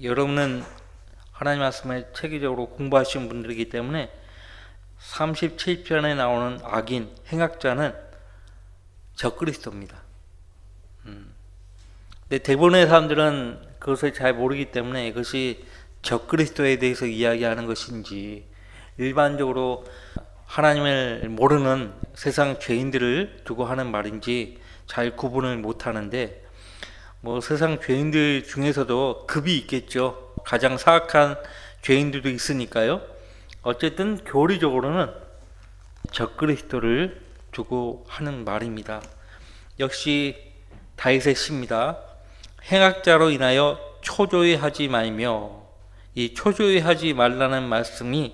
여러분은 하나님 말씀을 체계적으로 공부하신 분들이기 때문에 37편에 나오는 악인, 행악자는 적그리스도입니다. 근데 대부분의 사람들은 그것을 잘 모르기 때문에 이것이 적그리스도에 대해서 이야기하는 것인지, 일반적으로 하나님을 모르는 세상 죄인들을 두고 하는 말인지 잘 구분을 못 하는데, 세상 죄인들 중에서도 급이 있겠죠. 가장 사악한 죄인들도 있으니까요. 어쨌든 교리적으로는 적그리스도를 두고 하는 말입니다. 역시 다윗의 시입니다. 행악자로 인하여 초조해 하지 말며, 이 초조해 하지 말라는 말씀이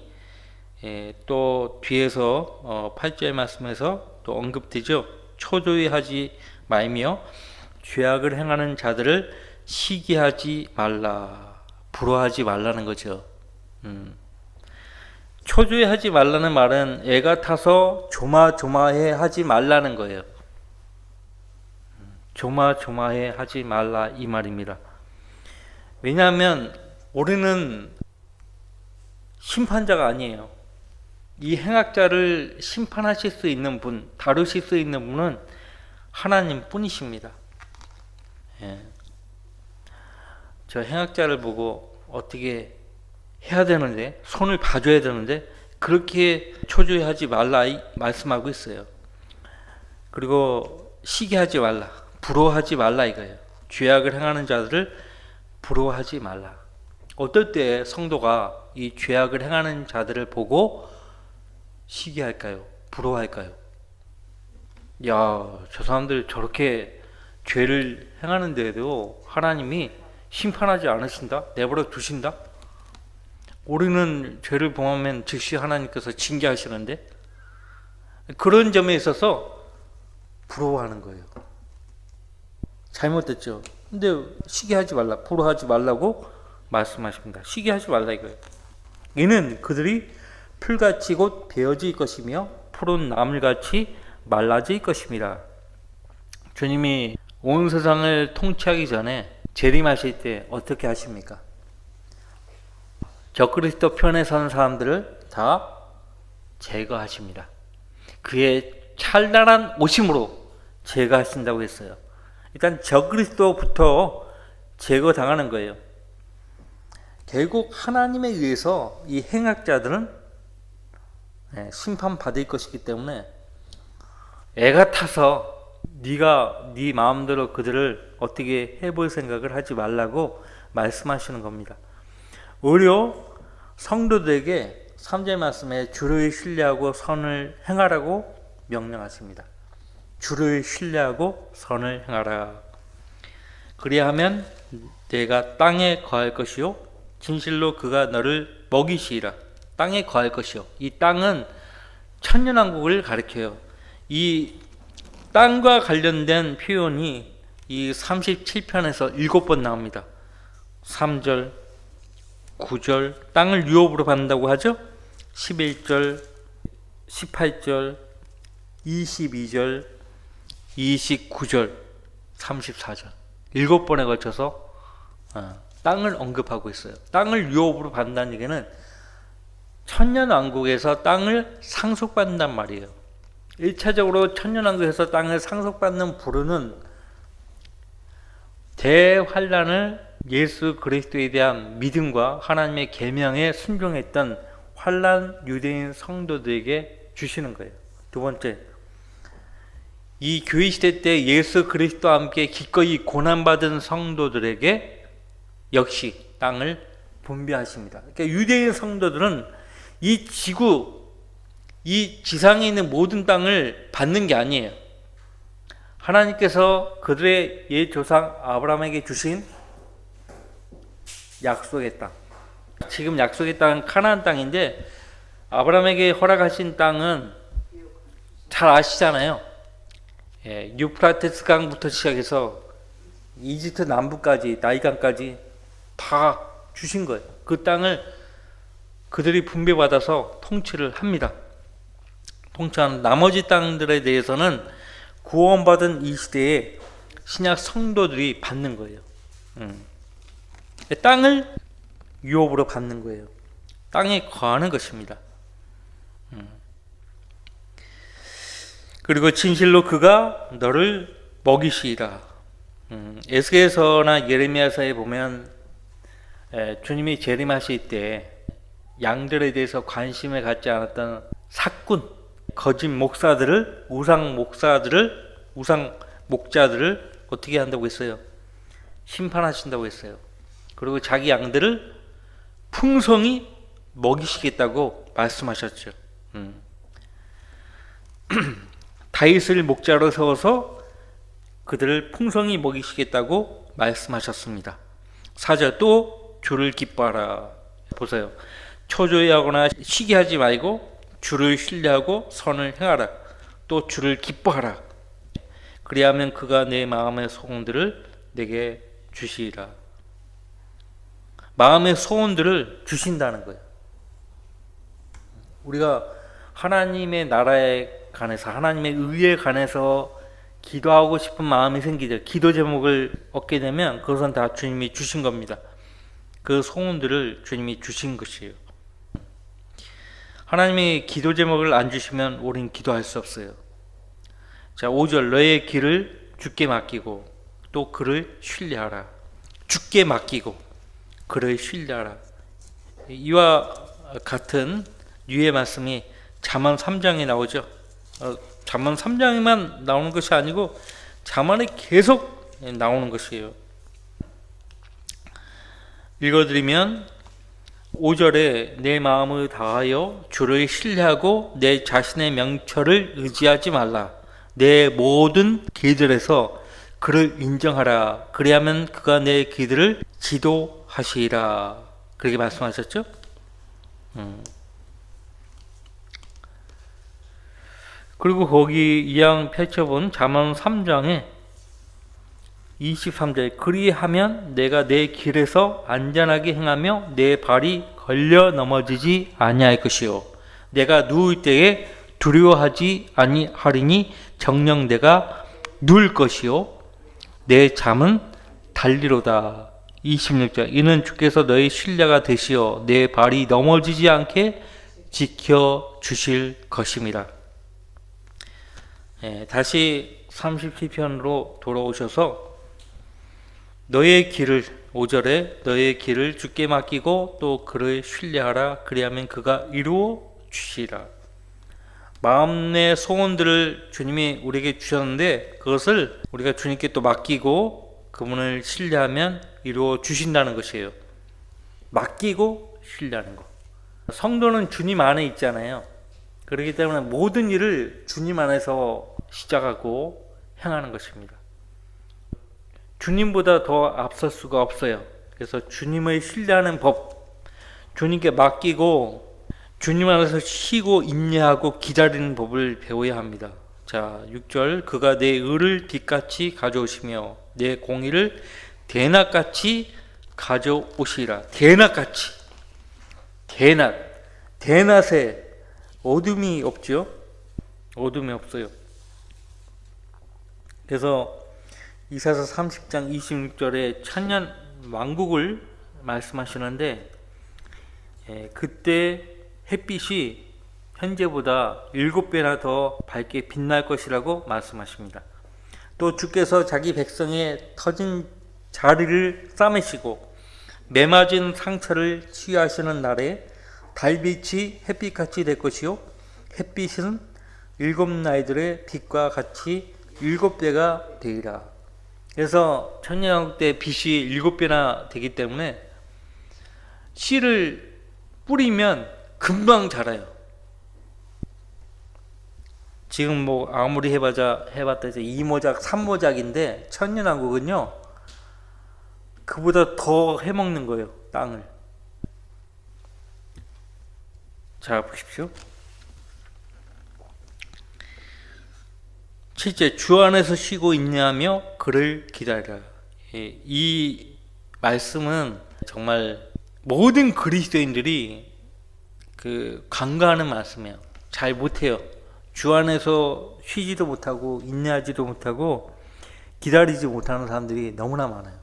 또 뒤에서 8절 말씀에서 또 언급되죠. 초조해 하지 말며 죄악을 행하는 자들을 시기하지 말라, 부러워하지 말라는 거죠. 초조해 하지 말라는 말은 애가 타서 조마조마해 하지 말라는 거예요. 조마조마해 하지 말라 이 말입니다. 왜냐하면 우리는 심판자가 아니에요. 이 행악자를 심판하실 수 있는 분, 다루실 수 있는 분은 하나님 뿐이십니다. 저 행악자를 보고 어떻게 해야 되는데, 손을 봐줘야 되는데 그렇게 초조해하지 말라 말씀하고 있어요. 그리고 시기하지 말라, 부러워하지 말라 이거예요. 죄악을 행하는 자들을 부러워하지 말라. 어떨 때 성도가 이 죄악을 행하는 자들을 보고 시기할까요? 부러워할까요? 야, 저 사람들 저렇게 죄를 행하는데도 하나님이 심판하지 않으신다? 내버려 두신다? 우리는 죄를 범하면 즉시 하나님께서 징계하시는데, 그런 점에 있어서 부러워하는 거예요. 잘못됐죠. 근데 시기하지 말라, 부러워하지 말라고 말씀하십니다. 시기하지 말라 이거예요. 이는 그들이 풀같이 곧 베어질 것이며 푸른 나물같이 말라질 것입니다. 주님이 온 세상을 통치하기 전에 재림하실 때 어떻게 하십니까? 적그리스도 편에 선 사람들을 다 제거하십니다. 그의 찬란한 오심으로 제거하신다고 했어요. 일단 적그리스도부터 제거당하는 거예요. 결국 하나님에 의해서 이 행악자들은 심판받을 것이기 때문에 애가 타서 네가 네 마음대로 그들을 어떻게 해볼 생각을 하지 말라고 말씀하시는 겁니다. 오히려 성도들에게 3절 말씀에 주를 신뢰하고 선을 행하라고 명령하십니다. 주를 신뢰하고 선을 행하라. 그리하면 내가 땅에 거할 것이요 진실로 그가 너를 먹이시리라. 땅에 거할 것이요. 이 땅은 천년왕국을 가리켜요. 이 땅과 관련된 표현이 이 37편에서 7번 나옵니다. 3절, 9절, 땅을 유업으로 받는다고 하죠. 11절, 18절, 22절, 29절, 34절 7번에 걸쳐서 땅을 언급하고 있어요. 땅을 유업으로 받는다는 얘기는 천년왕국에서 땅을 상속받는단 말이에요. 1차적으로 천년왕국에서 땅을 상속받는 부르는 대환란을 예수 그리스도에 대한 믿음과 하나님의 계명에 순종했던 환란 유대인 성도들에게 주시는 거예요. 두 번째, 이 교회 시대 때 예수 그리스도와 함께 기꺼이 고난받은 성도들에게 역시 땅을 분배하십니다. 그러니까 유대인 성도들은 이 지구, 이 지상에 있는 모든 땅을 받는 게 아니에요. 하나님께서 그들의 옛 조상 아브라함에게 주신 약속의 땅, 지금 약속의 땅은 가나안 땅인데, 아브라함에게 허락하신 땅은 잘 아시잖아요. 유프라테스 강부터 시작해서 이집트 남부까지, 나일강까지 다 주신 거예요. 그 땅을 그들이 분배받아서 통치를 합니다. 통치하는 나머지 땅들에 대해서는 구원받은 이 시대에 신약 성도들이 받는 거예요. 땅을 유업으로 받는 거예요. 땅에 거하는 것입니다. 그리고 진실로 그가 너를 먹이시리라. 에스겔서나 예레미야서에 보면 주님이 재림하실 때 양들에 대해서 관심을 갖지 않았던 사꾼, 거짓 목사들을, 우상 목자들을 어떻게 한다고 했어요? 심판하신다고 했어요. 그리고 자기 양들을 풍성히 먹이시겠다고 말씀하셨죠. 다윗을 목자로 세워서 그들을 풍성히 먹이시겠다고 말씀하셨습니다. 4절 또 주를 기뻐하라. 보세요. 초조해하거나 시기하지 말고 주를 신뢰하고 선을 행하라. 또 주를 기뻐하라. 그리하면 그가 내 마음의 소원들을 내게 주시리라. 마음의 소원들을 주신다는 거예요. 우리가 하나님의 나라에 관해서, 하나님의 의에 관해서 기도하고 싶은 마음이 생기죠. 기도 제목을 얻게 되면 그것은 다 주님이 주신 겁니다. 그 소원들을 주님이 주신 것이에요. 하나님이 기도 제목을 안 주시면 우리는 기도할 수 없어요. 자, 5절 너의 길을 주께 맡기고 또 그를 신뢰하라. 주께 맡기고 그를 신뢰하라. 이와 같은 유의 말씀이 잠언 3장에 나오죠. 잠언 3장에만 나오는 것이 아니고 잠언에 계속 나오는 것이에요. 읽어드리면 5절에 내 마음을 다하여 주를 신뢰하고 내 자신의 명철을 의지하지 말라. 내 모든 길들에서 그를 인정하라. 그리하면 그가 내 길들을 지도하시리라. 그렇게 말씀하셨죠? 그리고 거기 이왕 펼쳐본 잠언 3장에 23절 그리하면 내가 내 길에서 안전하게 행하며 내 발이 걸려 넘어지지 아니할 것이요 내가 누울 때에 두려워하지 아니하리니 정녕 내가 누울 것이요 내 잠은 달리로다. 26절 이는 주께서 너의 신뢰가 되시어 내 발이 넘어지지 않게 지켜주실 것임이라. 다시 37편으로 돌아오셔서 너의 길을 5절에 너의 길을 주께 맡기고 또 그를 신뢰하라. 그리하면 그가 이루어 주시리라. 마음의 소원들을 주님이 우리에게 주셨는데 그것을 우리가 주님께 또 맡기고 그분을 신뢰하면 이루어 주신다는 것이에요. 맡기고 신뢰하는 것. 성도는 주님 안에 있잖아요. 그렇기 때문에 모든 일을 주님 안에서 시작하고 행하는 것입니다. 주님보다 더 앞설 수가 없어요. 그래서 주님을 신뢰하는 법, 주님께 맡기고 주님 안에서 쉬고 인내하고 기다리는 법을 배워야 합니다. 자, 6절 그가 내 의를 빛같이 가져오시며 내 공의를 대낮같이 가져오시리라. 대낮같이. 대낮에 어둠이 없죠? 어둠이 없어요. 그래서 이사야서 30장 26절에 천년 왕국을 말씀하시는데 그때 햇빛이 현재보다 7배나 더 밝게 빛날 것이라고 말씀하십니다. 또 주께서 자기 백성의 터진 자리를 싸매시고 매맞은 상처를 치유하시는 날에 달빛이 햇빛같이 될 것이요 햇빛은 7나이들의 빛과 같이 7배가 되리라. 그래서 천년왕국 때 빛이 7배나 되기 때문에 씨를 뿌리면 금방 자라요. 지금 뭐 아무리 해봤다 해서 2모작 3모작인데 천년왕국은요 그보다 더 해먹는 거예요. 땅을. 자 보십시오. 7째 주 안에서 쉬고 인내하며 그를 기다리라. 이 말씀은 정말 모든 그리스도인들이 간과하는 말씀이에요. 잘 못해요. 주 안에서 쉬지도 못하고 인내하지도 못하고 기다리지 못하는 사람들이 너무나 많아요.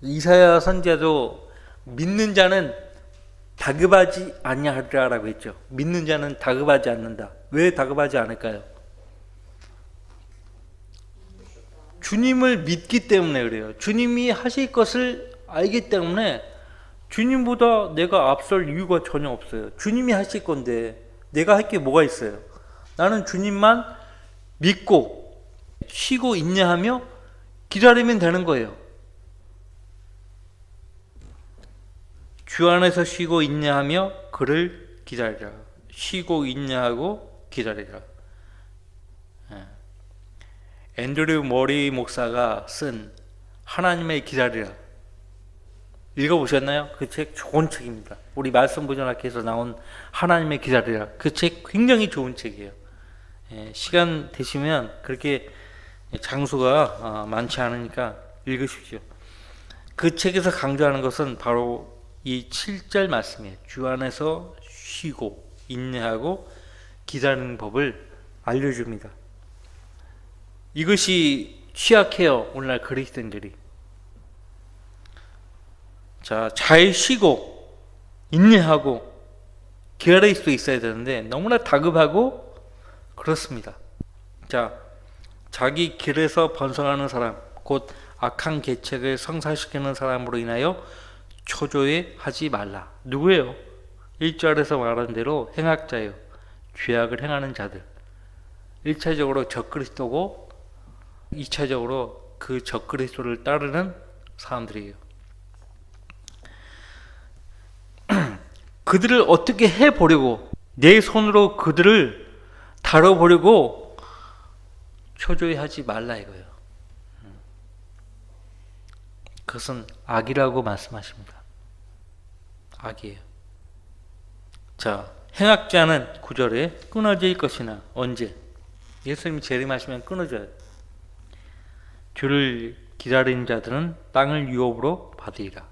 이사야 선지자도 믿는 자는 다급하지 아니하리라라고 했죠. 믿는 자는 다급하지 않는다. 왜 다급하지 않을까요? 주님을 믿기 때문에 그래요. 주님이 하실 것을 알기 때문에 주님보다 내가 앞설 이유가 전혀 없어요. 주님이 하실 건데 내가 할 게 뭐가 있어요? 나는 주님만 믿고 쉬고 인내하며 기다리면 되는 거예요. 주 안에서 쉬고 인내하며 그를 기다리라. 쉬고 인내하고 기다리라. 앤드류 머리 목사가 쓴 하나님의 기다리라 읽어보셨나요? 그 책 좋은 책입니다. 우리 말씀보존학회에서 나온 하나님의 기다리라, 그 책 굉장히 좋은 책이에요. 시간 되시면, 그렇게 장수가 많지 않으니까 읽으십시오. 그 책에서 강조하는 것은 바로 이 7절 말씀이에요. 주 안에서 쉬고 인내하고 기다리는 법을 알려줍니다. 이것이 취약해요, 오늘날 그리스도인들이. 자, 잘 쉬고 인내하고 기다릴 수 있어야 되는데 너무나 다급하고 그렇습니다. 자, 자기 길에서 번성하는 사람, 곧 악한 계책을 성사시키는 사람으로 인하여 초조해하지 말라. 누구예요? 1절에서 말한 대로 행악자예요. 죄악을 행하는 자들. 1차적으로 적그리스도고 2차적으로 그 적그리스도를 따르는 사람들이에요. 그들을 어떻게 해보려고, 내 손으로 그들을 다뤄보려고 초조해하지 말라 이거예요. 그것은 악이라고 말씀하십니다. 악이에요. 자, 행악자는 9절에 끊어질 것이나 언제? 예수님이 재림하시면 끊어져요. 주를 기다리는 자들은 땅을 유업으로 받으리라.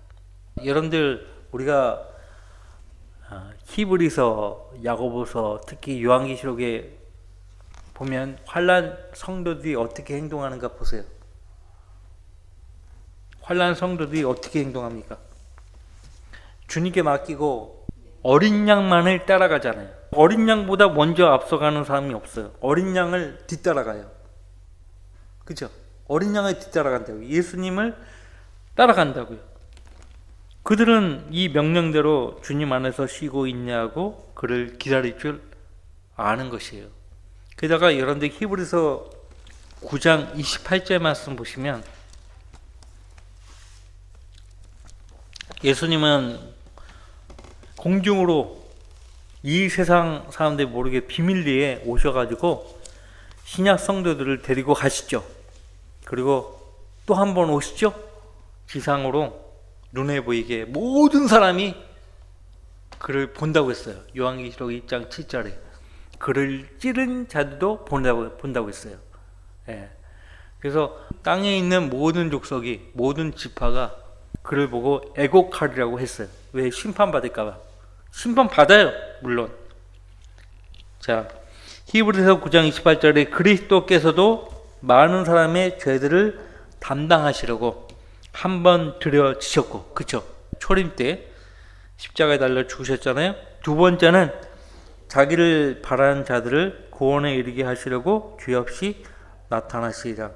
여러분들, 우리가 히브리서, 야고보서, 특히 요한계시록에 보면 환난 성도들이 어떻게 행동하는가 보세요. 환난 성도들이 어떻게 행동합니까? 주님께 맡기고 어린 양만을 따라가잖아요. 어린 양보다 먼저 앞서가는 사람이 없어요. 어린 양을 뒤따라가요. 그죠? 어린 양을 뒤따라간다고요. 예수님을 따라간다고요. 그들은 이 명령대로 주님 안에서 쉬고 인내하고 그를 기다릴 줄 아는 것이에요. 게다가 여러분들 히브리서 9장 28절 말씀 보시면, 예수님은 공중으로 이 세상 사람들이 모르게 비밀리에 오셔가지고 신약 성도들을 데리고 가시죠. 그리고 또 한 번 오시죠. 지상으로 눈에 보이게 모든 사람이 그를 본다고 했어요. 요한계시록 2장 7절에 그를 찌른 자들도 본다고 했어요. 예. 그래서 땅에 있는 모든 족속이, 모든 지파가 그를 보고 애곡하리라고 했어요. 왜? 심판받을까봐. 심판받아요, 물론. 자, 히브리서 9장 28절에 그리스도께서도 많은 사람의 죄들을 담당하시려고 한 번 들여지셨고, 그쵸? 초림 때 십자가에 달려 죽으셨잖아요. 두 번째는 자기를 바라는 자들을 구원에 이르게 하시려고 죄 없이 나타나시리라.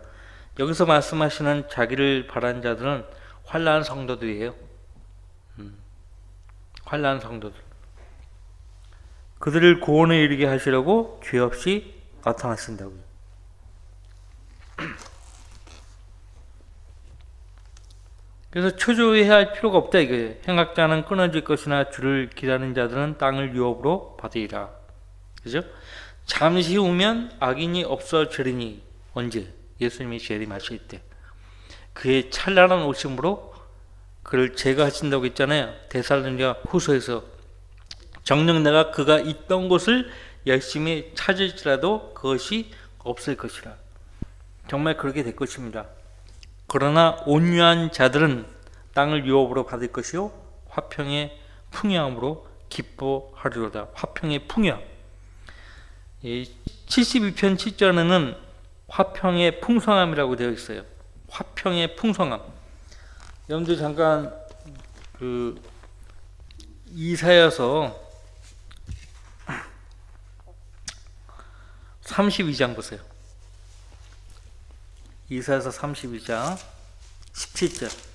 여기서 말씀하시는 자기를 바라는 자들은 환난 성도들이에요. 환난 성도들. 그들을 구원에 이르게 하시려고 죄 없이 나타나신다고요. 그래서 초조해야 할 필요가 없다 이거예요. 행악자는 끊어질 것이나 주를 기다리는 자들은 땅을 유업으로 받으리라. 그죠? 잠시 후면 악인이 없어지리니. 언제? 예수님이 재림하실 때. 그의 찬란한 오심으로 그를 제거하신다고 했잖아요. 데살로니가 후서에서. 정녕 내가 그가 있던 곳을 열심히 찾을지라도 그것이 없을 것이라. 정말 그렇게 될 것입니다. 그러나 온유한 자들은 땅을 유업으로 받을 것이요 화평의 풍요함으로 기뻐하리로다. 화평의 풍요함. 72편 7절에는 화평의 풍성함이라고 되어 있어요. 화평의 풍성함. 여러분들 잠깐 그 이사야서 32장 보세요. 이사야서 32장 17절.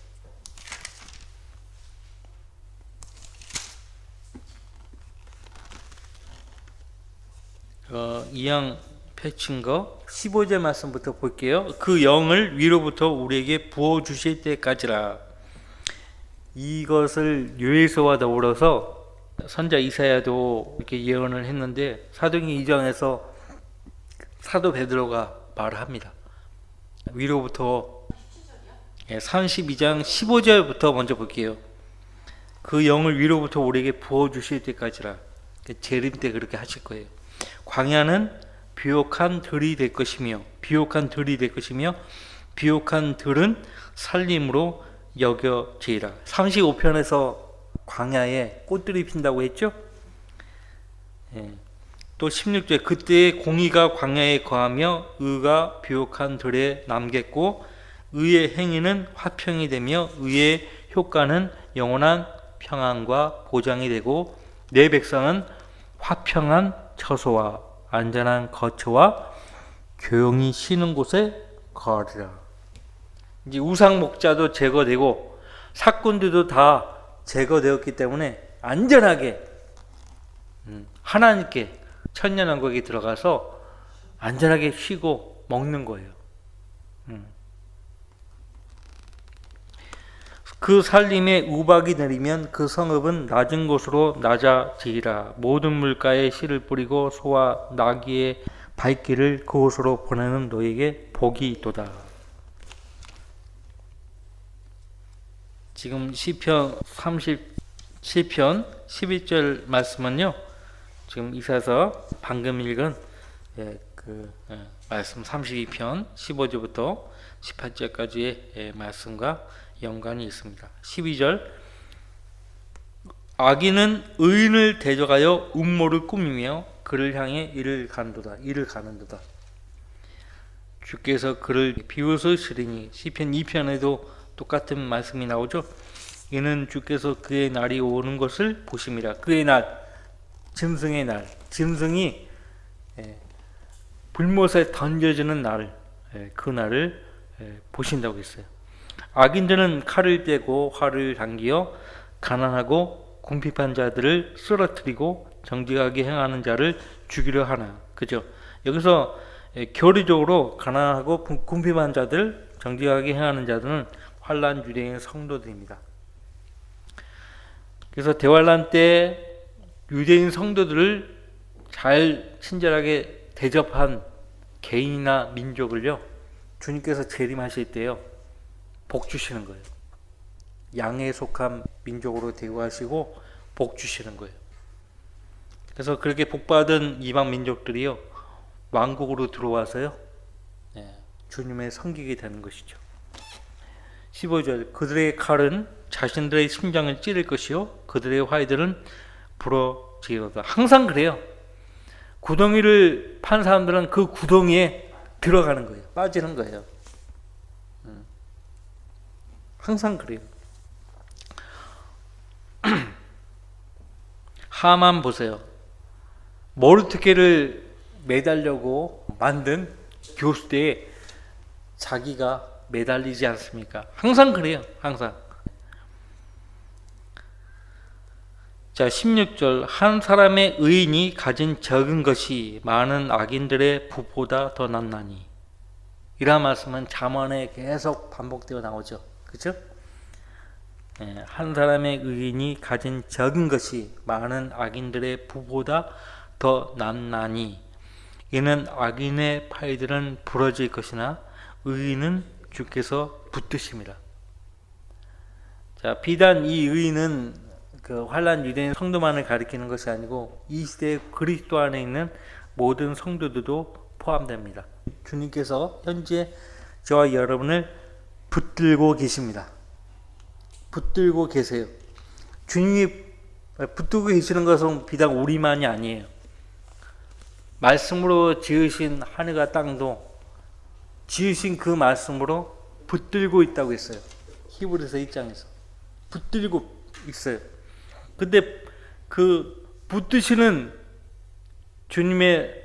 이양 펼친 거 15절 말씀부터 볼게요. 그 영을 위로부터 우리에게 부어 주실 때까지라. 이것을 요엘서와 더불어서 선자 이사야도 이렇게 예언을 했는데 사도행전 2장에서 사도 베드로가 말을 합니다. 위로부터 32장 15절부터 먼저 볼게요. 그 영을 위로부터 우리에게 부어 주실 때까지라. 재림 때 그렇게 하실 거예요. 광야는 비옥한 들이 될 것이며 비옥한 들은 살림으로 여겨지리라. 35편에서 광야에 꽃들이 핀다고 했죠. 또 16절 그때의 공의가 광야에 거하며 의가 비옥한 들에 남겠고 의의 행위는 화평이 되며 의의 효과는 영원한 평안과 보장이 되고 내 백성은 화평한 처소와 안전한 거처와 교용이 쉬는 곳에 거하리라. 이제 우상 목자도 제거되고 사꾼들도 다 제거되었기 때문에 안전하게 하나님께 천년왕국에 들어가서 안전하게 쉬고 먹는 거예요. 그 살림에 우박이 내리면 그 성읍은 낮은 곳으로 낮아지리라. 모든 물가에 씨를 뿌리고 소와 나귀의 발길을 그곳으로 보내는 너에게 복이 있도다. 지금 시편 37편 11절 말씀은요. 지금 이사야서 방금 읽은 말씀 32편 15절부터 18절까지의 말씀과 연관이 있습니다. 12절 악인은 의인을 대적하여 음모를 꾸미며 그를 향해 이를 가는도다. 주께서 그를 비웃으시리니 시편 2편에도 똑같은 말씀이 나오죠. 이는 주께서 그의 날이 오는 것을 보심이라. 그의 날, 짐승의 날, 짐승이 불못에 던져지는 날, 그 날을 보신다고 했어요. 악인들은 칼을 떼고 활을 당기어 가난하고 궁핍한 자들을 쓰러뜨리고 정직하게 행하는 자를 죽이려 하나. 그죠? 여기서 교리적으로 가난하고 궁핍한 자들, 정직하게 행하는 자들은 환난 유대인 성도들입니다. 그래서 대환란 때 유대인 성도들을 잘 친절하게 대접한 개인이나 민족을요, 주님께서 재림하실 때요 복 주시는 거예요. 양에 속한 민족으로 대우하시고 복 주시는 거예요. 그래서 그렇게 복받은 이방 민족들이요 왕국으로 들어와서요 주님의 섬기게 되는 것이죠. 15절 그들의 칼은 자신들의 심장을 찌를 것이요 그들의 활들은 부러지리로다. 항상 그래요. 구덩이를 판 사람들은 그 구덩이에 들어가는 거예요. 빠지는 거예요. 항상 그래요. 하만 보세요. 모르드케를 매달려고 만든 교수대에 자기가 매달리지 않습니까? 항상 그래요. 항상. 자, 16절 한 사람의 의인이 가진 적은 것이 많은 악인들의 부보다 더 낫나니. 이런 말씀은 잠언에 계속 반복되어 나오죠. 그렇죠? 한 사람의 의인이 가진 적은 것이 많은 악인들의 부보다 더 낫나니. 이는 악인의 팔들은 부러질 것이나 의인은 주께서 붙드심이라. 자, 비단 이 의인은 그 환난 유대인 성도만을 가리키는 것이 아니고 이 시대의 그리스도 안에 있는 모든 성도들도 포함됩니다. 주님께서 현재 저와 여러분을 붙들고 계십니다. 붙들고 계세요. 주님이 붙들고 계시는 것은 비단 우리만이 아니에요. 말씀으로 지으신 하늘과 땅도 지으신 그 말씀으로 붙들고 있다고 했어요. 히브리서 1장에서 붙들고 있어요. 근데 그 붙드시는 주님의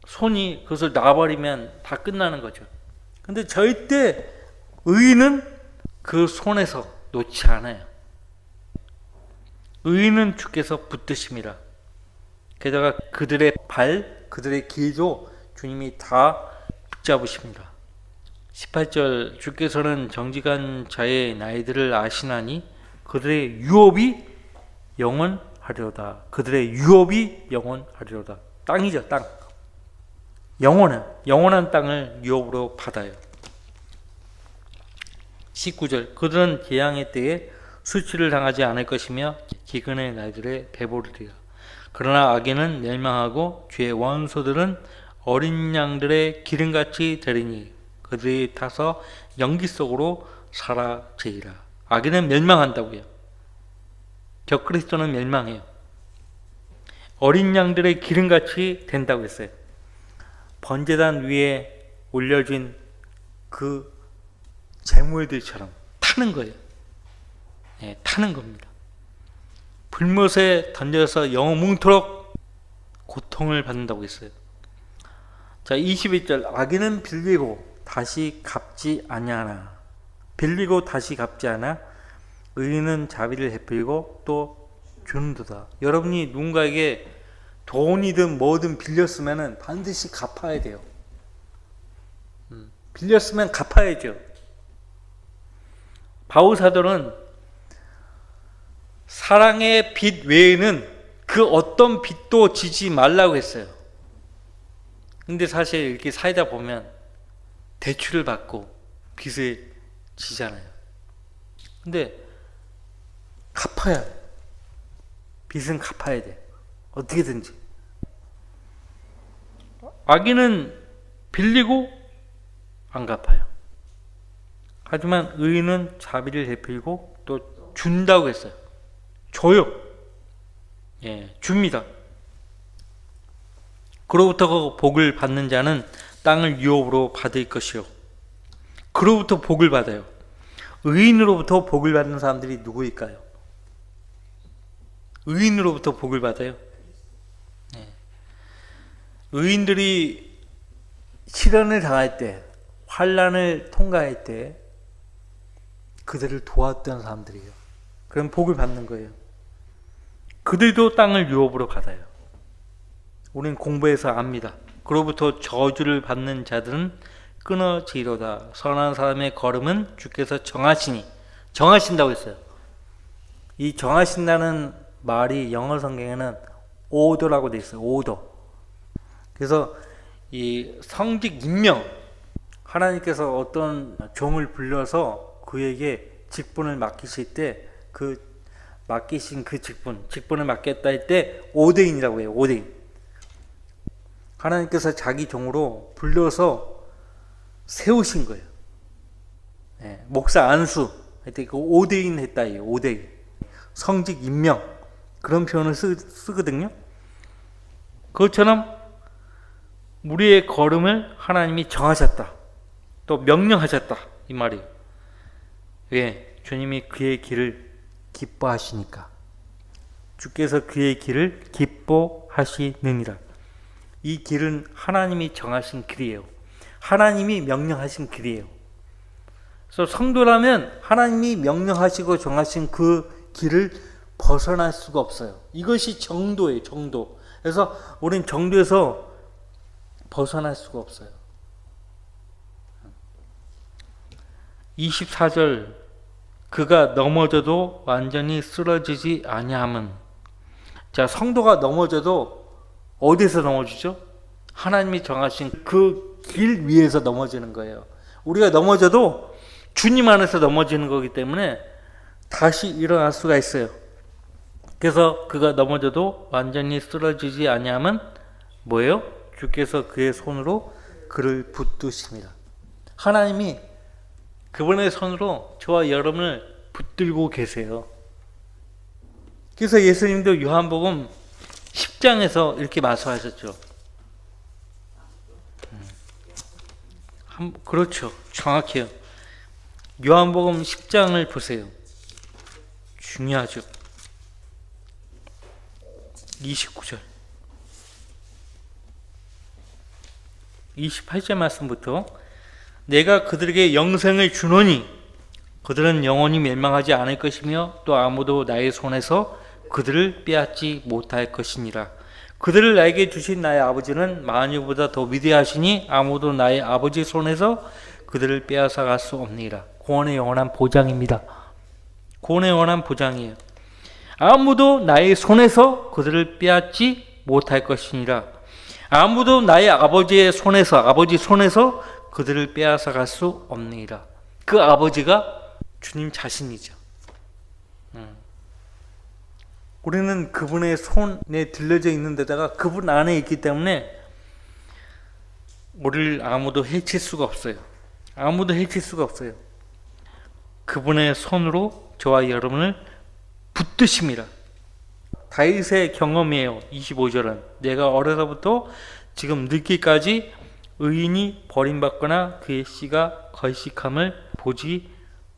손이 그것을 놔버리면 다 끝나는 거죠. 근데 절대 의인은 그 손에서 놓지 않아요. 의인은 주께서 붙드심이라. 게다가 그들의 발, 그들의 길도 주님이 다 붙잡으십니다. 18절, 주께서는 정직한 자의 나이들을 아시나니 그들의 유업이 영원하리로다. 그들의 유업이 영원하리로다. 땅이죠, 땅. 영원한 땅을 유업으로 받아요. 19절, 그들은 재앙의 때에 수치를 당하지 않을 것이며 기근의 날들에 배부르리라. 그러나 악인은 멸망하고 주의 원소들은 어린 양들의 기름같이 되리니 그들이 타서 연기 속으로 사라지리라. 악인은 멸망한다고요. 적그리스도는 멸망해요. 어린 양들의 기름같이 된다고 했어요. 번제단 위에 올려진 그 재물들처럼 타는 거예요. 네, 타는 겁니다. 불못에 던져서 영원토록 고통을 받는다고 했어요. 자, 21절, 악인은 빌리고 다시 갚지 아니하나. 빌리고 다시 갚지 않아. 의인은 자비를 베풀고 또 주는도다. 여러분이 누군가에게 돈이든 뭐든 빌렸으면 반드시 갚아야 돼요. 빌렸으면 갚아야죠. 바울 사도는 사랑의 빚 외에는 그 어떤 빚도 지지 말라고 했어요. 근데 사실 이렇게 살다 보면 대출을 받고 빚을 지잖아요. 근데 갚아야 돼. 빚은 갚아야 돼. 어떻게든지. 악인은 빌리고 안 갚아요. 하지만 의인은 자비를 베풀고 또 준다고 했어요. 줘요. 예, 줍니다. 그로부터 복을 받는 자는 땅을 유업으로 받을 것이요. 그로부터 복을 받아요. 의인으로부터 복을 받는 사람들이 누구일까요? 의인으로부터 복을 받아요. 예. 의인들이 시련을 당할 때, 환난을 통과할 때 그들을 도왔던 사람들이에요. 그럼 복을 받는 거예요. 그들도 땅을 유업으로 받아요. 우리는 공부해서 압니다. 그로부터 저주를 받는 자들은 끊어지리로다. 선한 사람의 걸음은 주께서 정하시니. 정하신다고 했어요. 이 정하신다는 말이 영어 성경에는 오더라고 돼 있어요. 오더. 그래서 이 성직 임명, 하나님께서 어떤 종을 불러서 그에게 직분을 맡기실 때 그 맡기신 그 직분을 맡겠다 할 때 오대인이라고 해요. 오대인. 하나님께서 자기 종으로 불러서 세우신 거예요. 네, 목사 안수 할때 그 오대인 했다예요. 오대인. 성직 임명 그런 표현을 쓰거든요. 그것처럼 우리의 걸음을 하나님이 정하셨다. 또 명령하셨다. 이 말이에요. 왜? 주님이 그의 길을 기뻐하시니까. 주께서 그의 길을 기뻐하시느니라. 이 길은 하나님이 정하신 길이에요. 하나님이 명령하신 길이에요. 그래서 성도라면 하나님이 명령하시고 정하신 그 길을 벗어날 수가 없어요. 이것이 정도예요. 정도. 그래서 우리는 정도에서 벗어날 수가 없어요. 24절, 그가 넘어져도 완전히 쓰러지지 아니함은. 자, 성도가 넘어져도 어디서 넘어지죠? 하나님이 정하신 그 길 위에서 넘어지는 거예요. 우리가 넘어져도 주님 안에서 넘어지는 거기 때문에 다시 일어날 수가 있어요. 그래서 그가 넘어져도 완전히 쓰러지지 아니함은 뭐예요? 주께서 그의 손으로 그를 붙드십니다. 하나님이 그분의 손으로 저와 여러분을 붙들고 계세요. 그래서 예수님도 요한복음 10장에서 이렇게 말씀하셨죠. 그렇죠. 정확해요. 요한복음 10장을 보세요. 중요하죠. 29절 28절 말씀부터 내가 그들에게 영생을 주노니 그들은 영원히 멸망하지 않을 것이며 또 아무도 나의 손에서 그들을 빼앗지 못할 것이니라. 그들을 나에게 주신 나의 아버지는 만유보다 더 위대하시니 아무도 나의 아버지 손에서 그들을 빼앗아 갈 수 없느니라. 구원의 영원한 보장입니다. 구원의 영원한 보장이에요. 아무도 나의 손에서 그들을 빼앗지 못할 것이니라. 아무도 나의 아버지 손에서 그들을 빼앗아 갈 수 없느니라. 그 아버지가 주님 자신이죠. 우리는 그분의 손에 들려져 있는 데다가 그분 안에 있기 때문에 우리를 아무도 해칠 수가 없어요. 아무도 해칠 수가 없어요. 그분의 손으로 저와 여러분을 붙드심이라. 다윗의 경험이에요. 25절은 내가 어려서부터 지금 늙기까지 의인이 버림받거나 그의 씨가 걸식함을 보지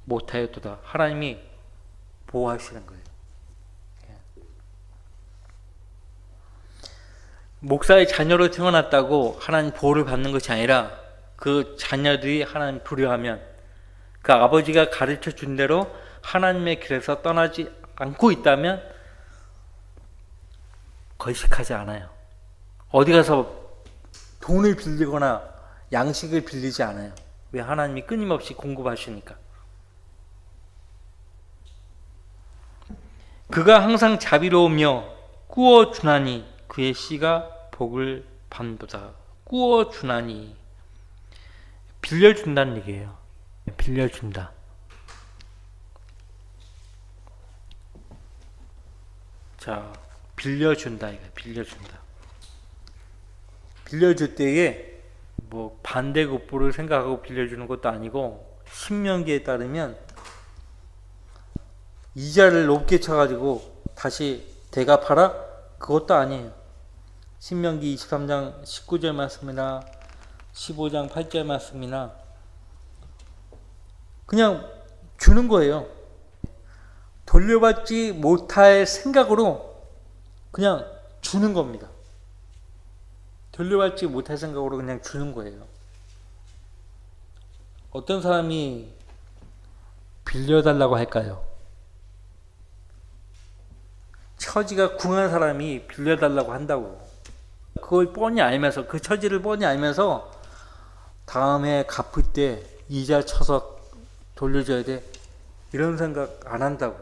못하였도다. 하나님이 보호하시는 거예요. 목사의 자녀로 태어났다고 하나님 보호를 받는 것이 아니라 그 자녀들이 하나님 두려워하면 그 아버지가 가르쳐 준 대로 하나님의 길에서 떠나지 않고 있다면 걸식하지 않아요. 어디 가서 돈을 빌리거나 양식을 빌리지 않아요. 왜? 하나님이 끊임없이 공급하시니까. 그가 항상 자비로우며 꾸어주나니 그의 씨가 복을 받도다. 꾸어주나니 빌려준다는 얘기예요. 빌려준다. 자, 빌려준다. 이거 빌려준다. 빌려줄 때에 뭐 반대급부를 생각하고 빌려주는 것도 아니고 신명기에 따르면 이자를 높게 쳐가지고 다시 대갚아라? 그것도 아니에요. 신명기 23장 19절 말씀이나 15장 8절 말씀이나 그냥 주는 거예요. 돌려받지 못할 생각으로 그냥 주는 겁니다. 돌려받지 못할 생각으로 그냥 주는 거예요. 어떤 사람이 빌려달라고 할까요? 처지가 궁한 사람이 빌려달라고 한다고. 그걸 뻔히 알면서, 그 처지를 뻔히 알면서 다음에 갚을 때 이자 쳐서 돌려줘야 돼. 이런 생각 안 한다고.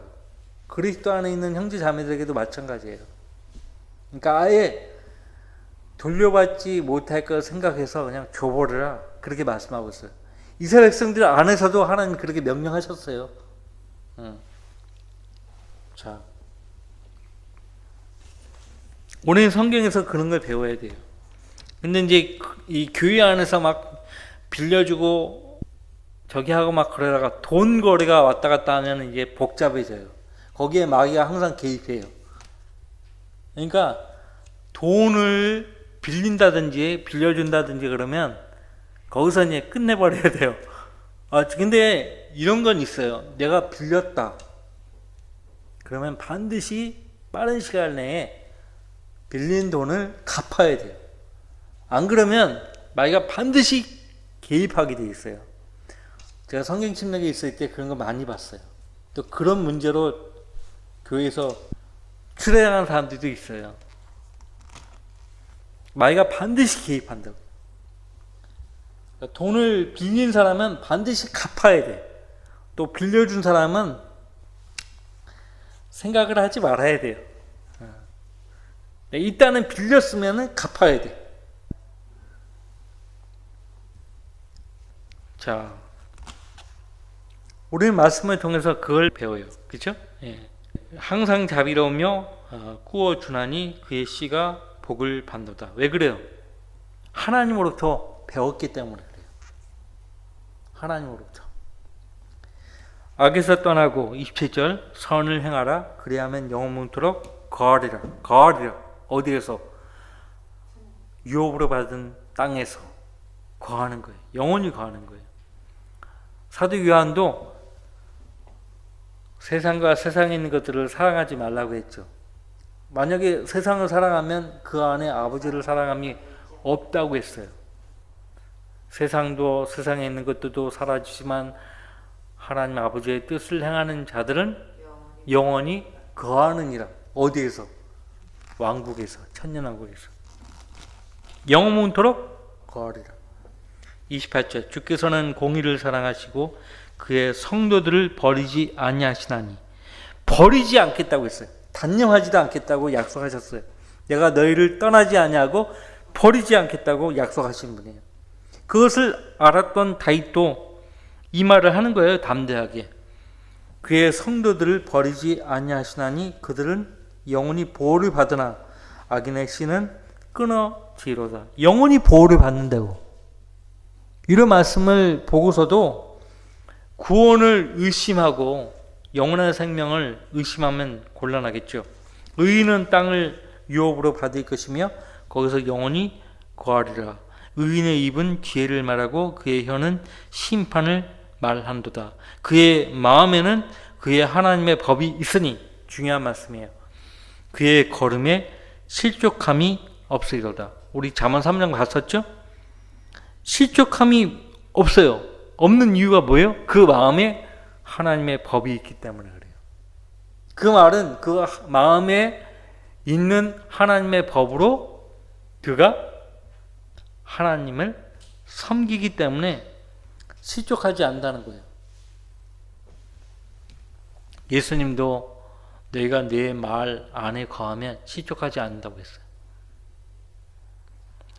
그리스도 안에 있는 형제 자매들에게도 마찬가지예요. 그러니까 아예 돌려받지 못할 걸 생각해서 그냥 줘버려라. 그렇게 말씀하고 있어요. 이스라엘 백성들 안에서도 하나님 그렇게 명령하셨어요. 자, 오늘 성경에서 그런 걸 배워야 돼요. 근데 이제 이 교회 안에서 막 빌려주고 저기 하고 막 그러다가 돈 거래가 왔다 갔다 하면 이제 복잡해져요. 거기에 마귀가 항상 개입해요. 그러니까 돈을 빌린다든지 빌려준다든지 그러면 거기서 이제 끝내버려야 돼요. 근데 이런 건 있어요. 내가 빌렸다. 그러면 반드시 빠른 시간 내에 빌린 돈을 갚아야 돼요. 안 그러면 마귀가 반드시 개입하게 돼 있어요. 제가 성경 침략에 있을 때 그런 거 많이 봤어요. 또 그런 문제로 교회에서 출애당한 사람들도 있어요. 마귀가 반드시 개입한다고. 그러니까 돈을 빌린 사람은 반드시 갚아야 돼. 또 빌려준 사람은 생각을 하지 말아야 돼요. 일단은 빌렸으면 갚아야 돼. 자, 우리는 말씀을 통해서 그걸 배워요. 그렇죠? 예. 항상 자비로우며 꾸어주나니 그의 씨가 복을 받도다. 왜 그래요? 하나님으로부터 배웠기 때문에 그래요. 하나님으로부터. 악에서 떠나고 27절 선을 행하라. 그리하면 영원토록 거하리라. 거하리라. 어디에서? 유업으로 받은 땅에서 거하는 거예요. 영원히 거하는 거예요. 사도 요한도 세상과 세상에 있는 것들을 사랑하지 말라고 했죠. 만약에 세상을 사랑하면 그 안에 아버지를 사랑함이 없다고 했어요. 세상도 세상에 있는 것들도 사라지지만 하나님 아버지의 뜻을 행하는 자들은 영원히 거하느니라. 어디에서? 왕국에서, 천년왕국에서 영원토록 거하리라. 28절 주께서는 공의를 사랑하시고 그의 성도들을 버리지 아니하시나니. 버리지 않겠다고 했어요. 단념하지도 않겠다고 약속하셨어요. 내가 너희를 떠나지 아니하고 버리지 않겠다고 약속하신 분이에요. 그것을 알았던 다윗도 이 말을 하는 거예요. 담대하게. 그의 성도들을 버리지 아니하시나니 그들은 영원히 보호를 받으나 악인의 씨는 끊어지리로다. 영원히 보호를 받는다고. 이런 말씀을 보고서도 구원을 의심하고 영원한 생명을 의심하면 곤란하겠죠. 의인은 땅을 유업으로 받을 것이며 거기서 영원히 거하리라. 의인의 입은 지혜를 말하고 그의 혀는 심판을 말한도다. 그의 마음에는 그의 하나님의 법이 있으니, 중요한 말씀이에요. 그의 걸음에 실족함이 없으리로다. 우리 잠언 3장 봤었죠? 실족함이 없어요. 없는 이유가 뭐예요? 그 마음에 하나님의 법이 있기 때문에 그래요. 그 말은 그 마음에 있는 하나님의 법으로 그가 하나님을 섬기기 때문에 실족하지 않는다는 거예요. 예수님도 너희가 내 말 안에 거하면 실족하지 않는다고 했어요.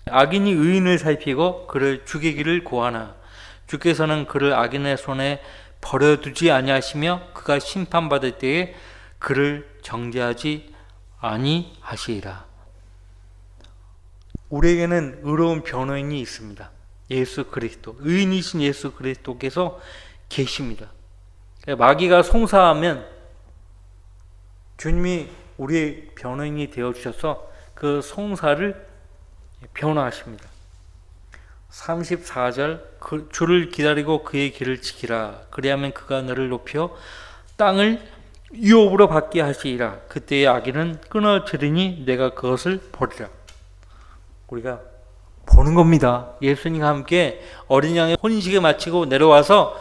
악인이 의인을 살피고 그를 죽이기를 고하나 주께서는 그를 악인의 손에 버려두지 아니하시며 그가 심판받을 때에 그를 정죄하지 아니하시리라. 우리에게는 의로운 변호인이 있습니다. 예수 그리스도, 의인이신 예수 그리스도께서 계십니다. 마귀가 송사하면 주님이 우리의 변호인이 되어주셔서 그 송사를 변호하십니다. 34절 주를 기다리고 그의 길을 지키라. 그리하면 그가 너를 높여 땅을 유업으로 받게 하시리라. 그때의 악인은 끊어지리니 내가 그것을 보리라. 우리가 보는 겁니다. 예수님과 함께 어린 양의 혼인식을 마치고 내려와서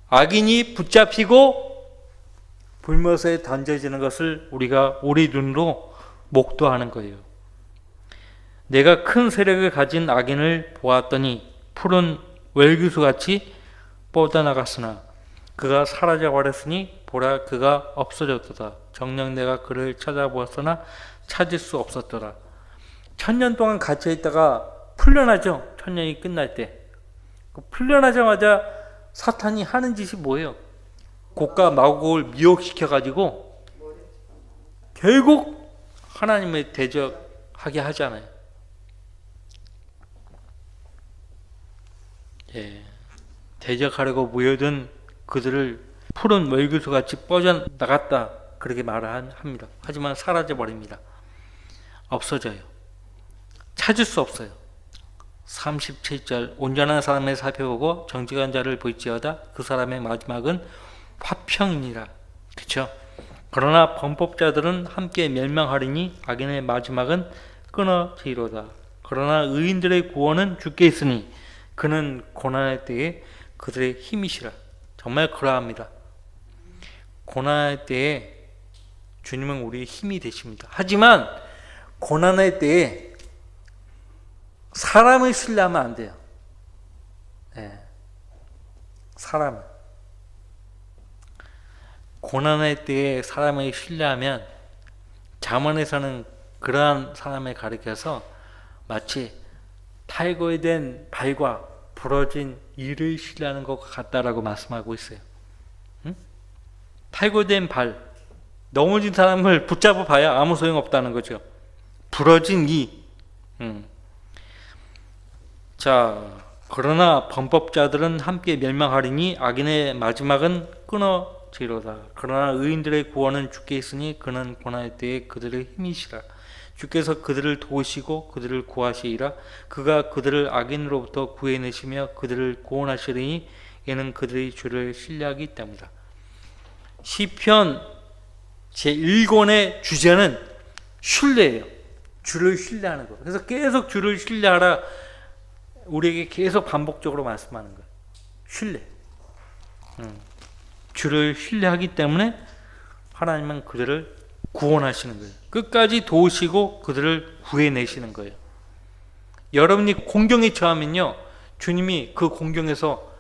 악인이 붙잡히고 불못에 던져지는 것을 우리가 우리 눈으로 목도하는 거예요. 내가 큰 세력을 가진 악인을 보았더니 푸른 웰기수같이 뻗어나갔으나 그가 사라져버렸으니 보라 그가 없어졌도다. 정녕 내가 그를 찾아보았으나 찾을 수 없었더라. 1000년 동안 갇혀있다가 풀려나죠. 1000년이 끝날 때. 풀려나자마자 사탄이 하는 짓이 뭐예요? 곡과 마곡을 미혹시켜가지고 결국 하나님을 대적하게 하잖아요. 대적하려고 모여든 그들을 푸른 월교수같이 뻗어나갔다 그렇게 말을 합니다. 하지만 사라져버립니다. 없어져요. 찾을 수 없어요. 37절 온전한 사람을 살펴보고 정직한 자를 볼지어다 그 사람의 마지막은 화평이니라. 그렇죠? 그러나 범법자들은 함께 멸망하리니 악인의 마지막은 끊어지리로다. 그러나 의인들의 구원은 주께 있으니 그는 고난의 때에 그들의 힘이시라. 정말 그러합니다. 고난의 때에 주님은 우리의 힘이 되십니다. 하지만 고난의 때에 사람을 신뢰하면 안 돼요. 사람. 고난의 때에 사람을 신뢰하면 잠언에서는 그러한 사람을 가리켜서 마치 탈거된 발과 부러진 이를 신뢰하는 것 같다라고 말씀하고 있어요. 탈거된 발, 넘어진 사람을 붙잡아 봐야 아무 소용없다는 거죠. 부러진 이. 자, 그러나 범법자들은 함께 멸망하리니 악인의 마지막은 끊어지리로다. 그러나 의인들의 구원은 주께 있으니 그는 고난의 때에 그들의 힘이시라. 주께서 그들을 도우시고 그들을 구하시리라. 그가 그들을 악인으로부터 구해내시며 그들을 구원하시리니 이는 그들이 주를 신뢰하기 때문이다. 시편 제1권의 주제는 신뢰예요. 주를 신뢰하는 거. 그래서 계속 주를 신뢰하라 우리에게 계속 반복적으로 말씀하는 거예요. 신뢰. 주를 신뢰하기 때문에 하나님은 그들을 구원하시는 거예요. 끝까지 도우시고 그들을 구해내시는 거예요. 여러분이 공경에 처하면요, 주님이 그 공경에서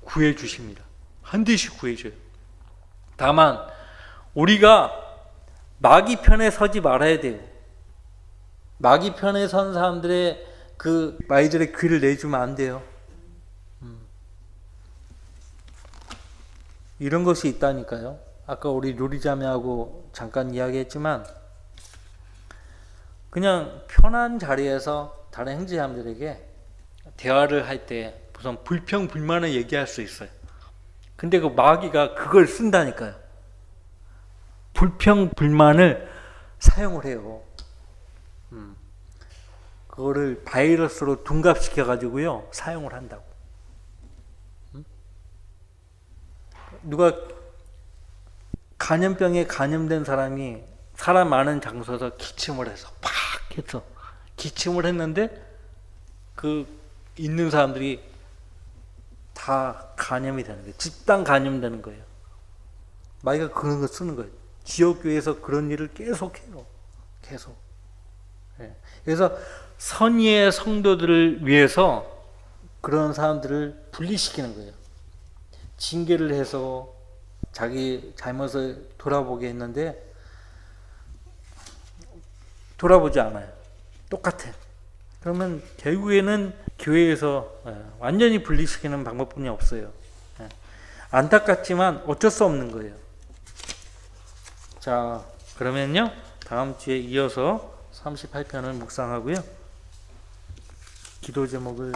구해주십니다. 반드시 구해줘요. 다만 우리가 마귀 편에 서지 말아야 돼요. 마귀 편에 선 사람들의 그 말들의 귀를 내주면 안 돼요. 이런 것이 있다니까요. 아까 우리 루리자매하고 잠깐 이야기했지만 그냥 편한 자리에서 다른 형제자매들에게 대화를 할 때 우선 불평불만을 얘기할 수 있어요. 근데 그 마귀가 그걸 쓴다니까요. 불평불만을 사용을 해요. 그거를 바이러스로 둔갑시켜 가지고요 사용을 한다고. 누가 감염병에 감염된 사람이 사람 많은 장소에서 기침을 해서 팍 해서 기침을 했는데 그 있는 사람들이 다 감염이 되는 거예요. 집단 감염되는 거예요. 마귀가 그런 거 쓰는 거예요. 지역교회에서 그런 일을 계속해요. 계속. 그래서 선의의 성도들을 위해서 그런 사람들을 분리시키는 거예요. 징계를 해서 자기 잘못을 돌아보게 했는데 돌아보지 않아요. 똑같아. 그러면 결국에는 교회에서 완전히 분리시키는 방법뿐이 없어요. 안타깝지만 어쩔 수 없는 거예요. 자, 그러면요 다음 주에 이어서 38편을 묵상하고요. 기도 제목을